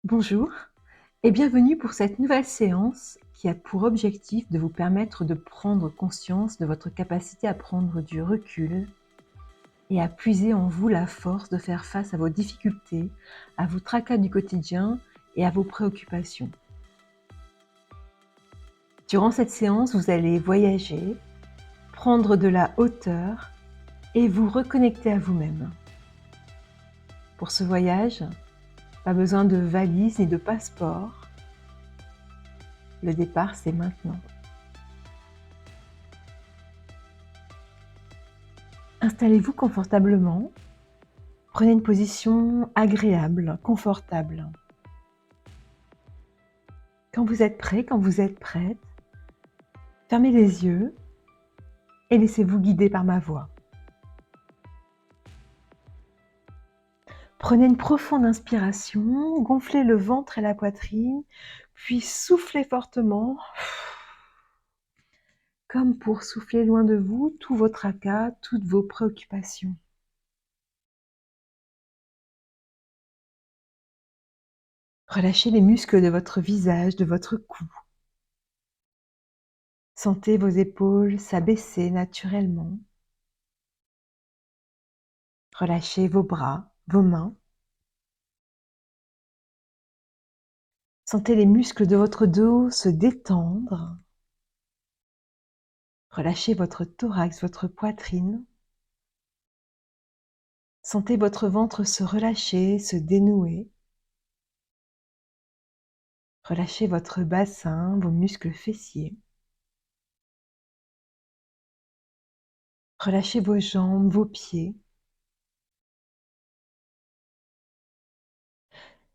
Bonjour et bienvenue pour cette nouvelle séance qui a pour objectif de vous permettre de prendre conscience de votre capacité à prendre du recul et à puiser en vous la force de faire face à vos difficultés, à vos tracas du quotidien et à vos préoccupations. Durant cette séance, vous allez voyager, prendre de la hauteur et vous reconnecter à vous-même. Pour ce voyage, pas besoin de valise ni de passeport. Le départ, c'est maintenant. Installez-vous confortablement. Prenez une position agréable, confortable. Quand vous êtes prêt, quand vous êtes prête, fermez les yeux et laissez-vous guider par ma voix. Prenez une profonde inspiration, gonflez le ventre et la poitrine, puis soufflez fortement, comme pour souffler loin de vous tous vos tracas, toutes vos préoccupations. Relâchez les muscles de votre visage, de votre cou. Sentez vos épaules s'abaisser naturellement. Relâchez vos bras, vos mains. Sentez les muscles de votre dos se détendre. Relâchez votre thorax, votre poitrine. Sentez votre ventre se relâcher, se dénouer. Relâchez votre bassin, vos muscles fessiers. Relâchez vos jambes, vos pieds.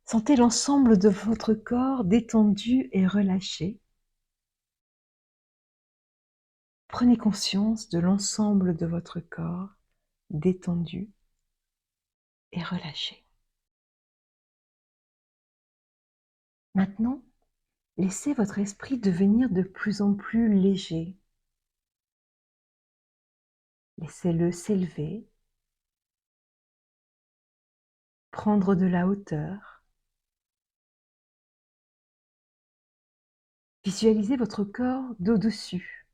Sentez l'ensemble de votre corps détendu et relâché. Prenez conscience de l'ensemble de votre corps détendu et relâché. Maintenant, laissez votre esprit devenir de plus en plus léger. Laissez-le s'élever, prendre de la hauteur. Visualisez votre corps d'au-dessus.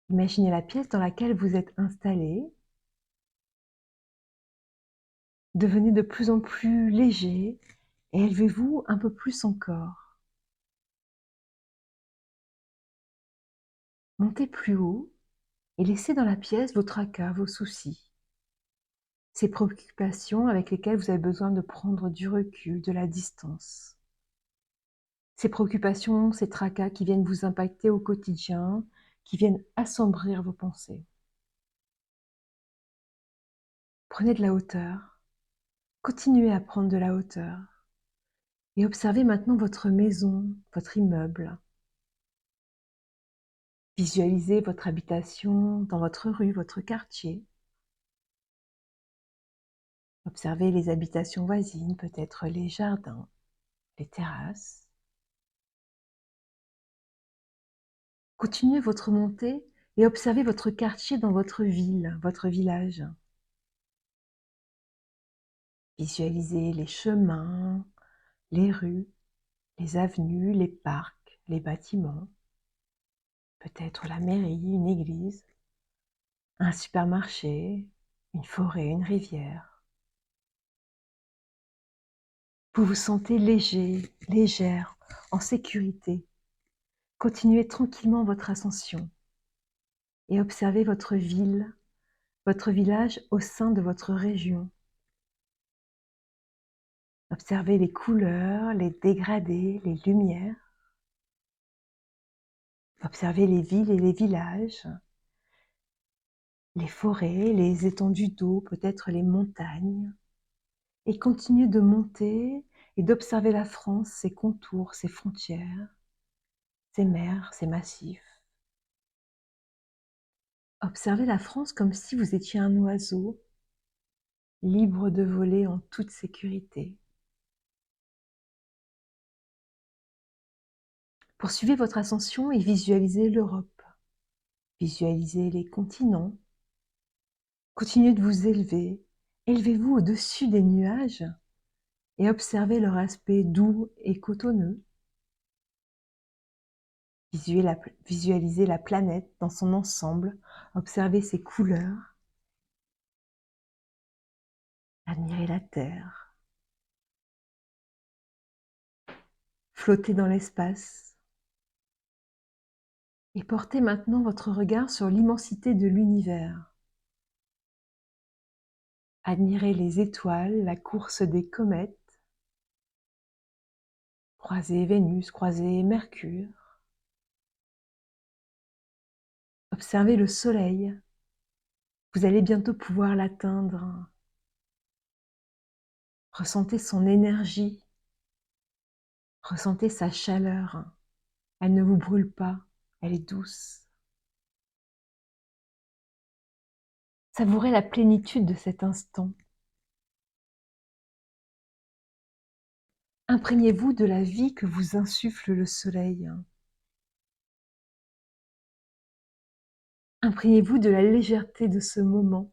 Imaginez la pièce dans laquelle vous êtes installé. Devenez de plus en plus léger et élevez-vous un peu plus encore. Montez plus haut et laissez dans la pièce vos tracas, vos soucis, ces préoccupations avec lesquelles vous avez besoin de prendre du recul, de la distance. Ces préoccupations, ces tracas qui viennent vous impacter au quotidien, qui viennent assombrir vos pensées. Prenez de la hauteur, continuez à prendre de la hauteur et observez maintenant votre maison, votre immeuble. Visualisez votre habitation dans votre rue, votre quartier. Observez les habitations voisines, peut-être les jardins, les terrasses. Continuez votre montée et observez votre quartier dans votre ville, votre village. Visualisez les chemins, les rues, les avenues, les parcs, les bâtiments. Peut-être la mairie, une église, un supermarché, une forêt, une rivière. Vous vous sentez léger, légère, en sécurité. Continuez tranquillement votre ascension et observez votre ville, votre village au sein de votre région. Observez les couleurs, les dégradés, les lumières. Observez les villes et les villages, les forêts, les étendues d'eau, peut-être les montagnes. Et continuez de monter et d'observer la France, ses contours, ses frontières, ses mers, ses massifs. Observez la France comme si vous étiez un oiseau, libre de voler en toute sécurité. Poursuivez votre ascension et visualisez l'Europe. Visualisez les continents. Continuez de vous élever. Élevez-vous au-dessus des nuages et observez leur aspect doux et cotonneux. Visualisez la planète dans son ensemble, observez ses couleurs, admirez la Terre, flottez dans l'espace et portez maintenant votre regard sur l'immensité de l'univers. Admirez les étoiles, la course des comètes, croisez Vénus, croisez Mercure. Observez le soleil, vous allez bientôt pouvoir l'atteindre. Ressentez son énergie, ressentez sa chaleur. Elle ne vous brûle pas, elle est douce. Savourez la plénitude de cet instant. Imprégnez-vous de la vie que vous insuffle le soleil. Imprégnez-vous de la légèreté de ce moment.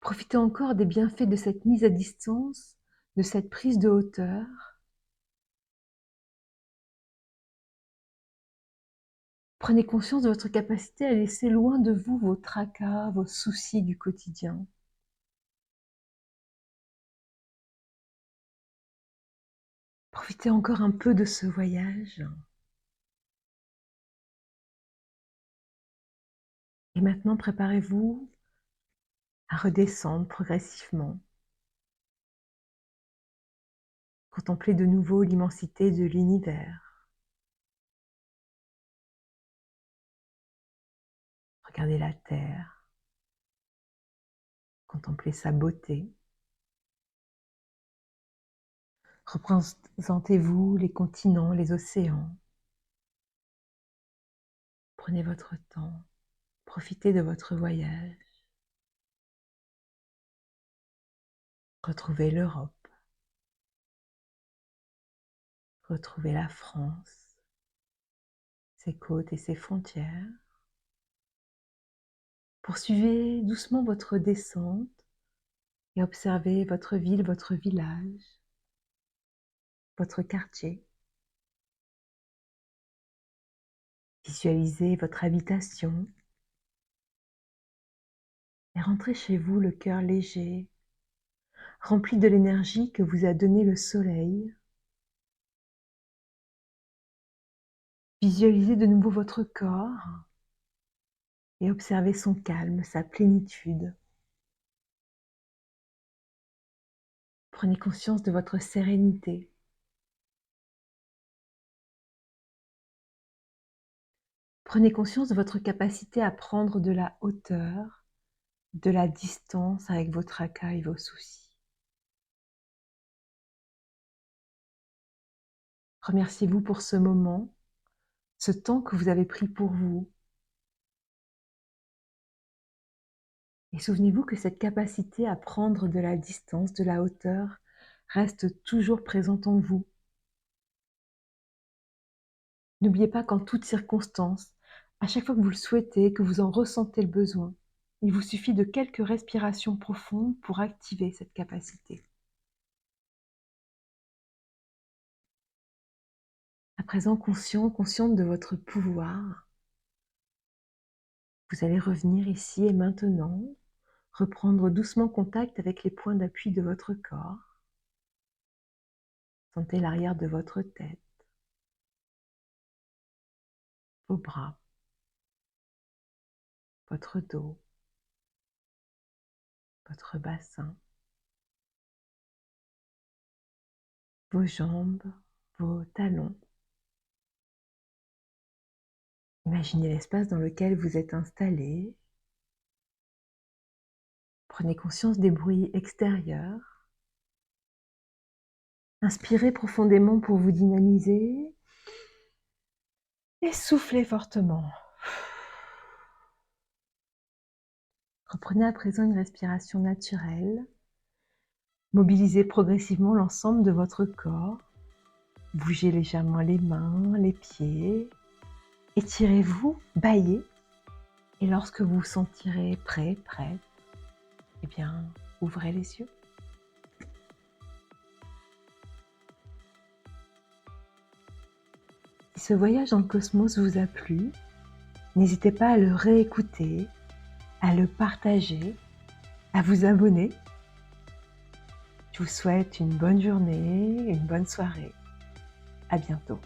Profitez encore des bienfaits de cette mise à distance, de cette prise de hauteur. Prenez conscience de votre capacité à laisser loin de vous vos tracas, vos soucis du quotidien. Profitez encore un peu de ce voyage. Et maintenant, préparez-vous à redescendre progressivement. Contemplez de nouveau l'immensité de l'univers. Regardez la Terre. Contemplez sa beauté. Représentez-vous les continents, les océans. Prenez votre temps. Profitez de votre voyage. Retrouvez l'Europe. Retrouvez la France, ses côtes et ses frontières. Poursuivez doucement votre descente et observez votre ville, votre village, votre quartier. Visualisez votre habitation et rentrez chez vous le cœur léger, rempli de l'énergie que vous a donnée le soleil. Visualisez de nouveau votre corps et observez son calme, sa plénitude. Prenez conscience de votre sérénité. Prenez conscience de votre capacité à prendre de la hauteur, de la distance avec vos tracas et vos soucis. Remerciez-vous pour ce moment, ce temps que vous avez pris pour vous. Et souvenez-vous que cette capacité à prendre de la distance, de la hauteur, reste toujours présente en vous. N'oubliez pas qu'en toutes circonstances, à chaque fois que vous le souhaitez, que vous en ressentez le besoin, il vous suffit de quelques respirations profondes pour activer cette capacité. À présent, consciente de votre pouvoir, vous allez revenir ici et maintenant, reprendre doucement contact avec les points d'appui de votre corps. Sentez l'arrière de votre tête, vos bras, votre dos, votre bassin, vos jambes, vos talons. Imaginez l'espace dans lequel vous êtes installé. Prenez conscience des bruits extérieurs. Inspirez profondément pour vous dynamiser et soufflez fortement. Reprenez à présent une respiration naturelle. Mobilisez progressivement l'ensemble de votre corps. Bougez légèrement les mains, les pieds. Étirez-vous, bâillez. Et lorsque vous vous sentirez prêt, prête, eh bien, ouvrez les yeux. Si ce voyage dans le cosmos vous a plu, n'hésitez pas à le réécouter, à le partager, à vous abonner. Je vous souhaite une bonne journée, une bonne soirée. À bientôt.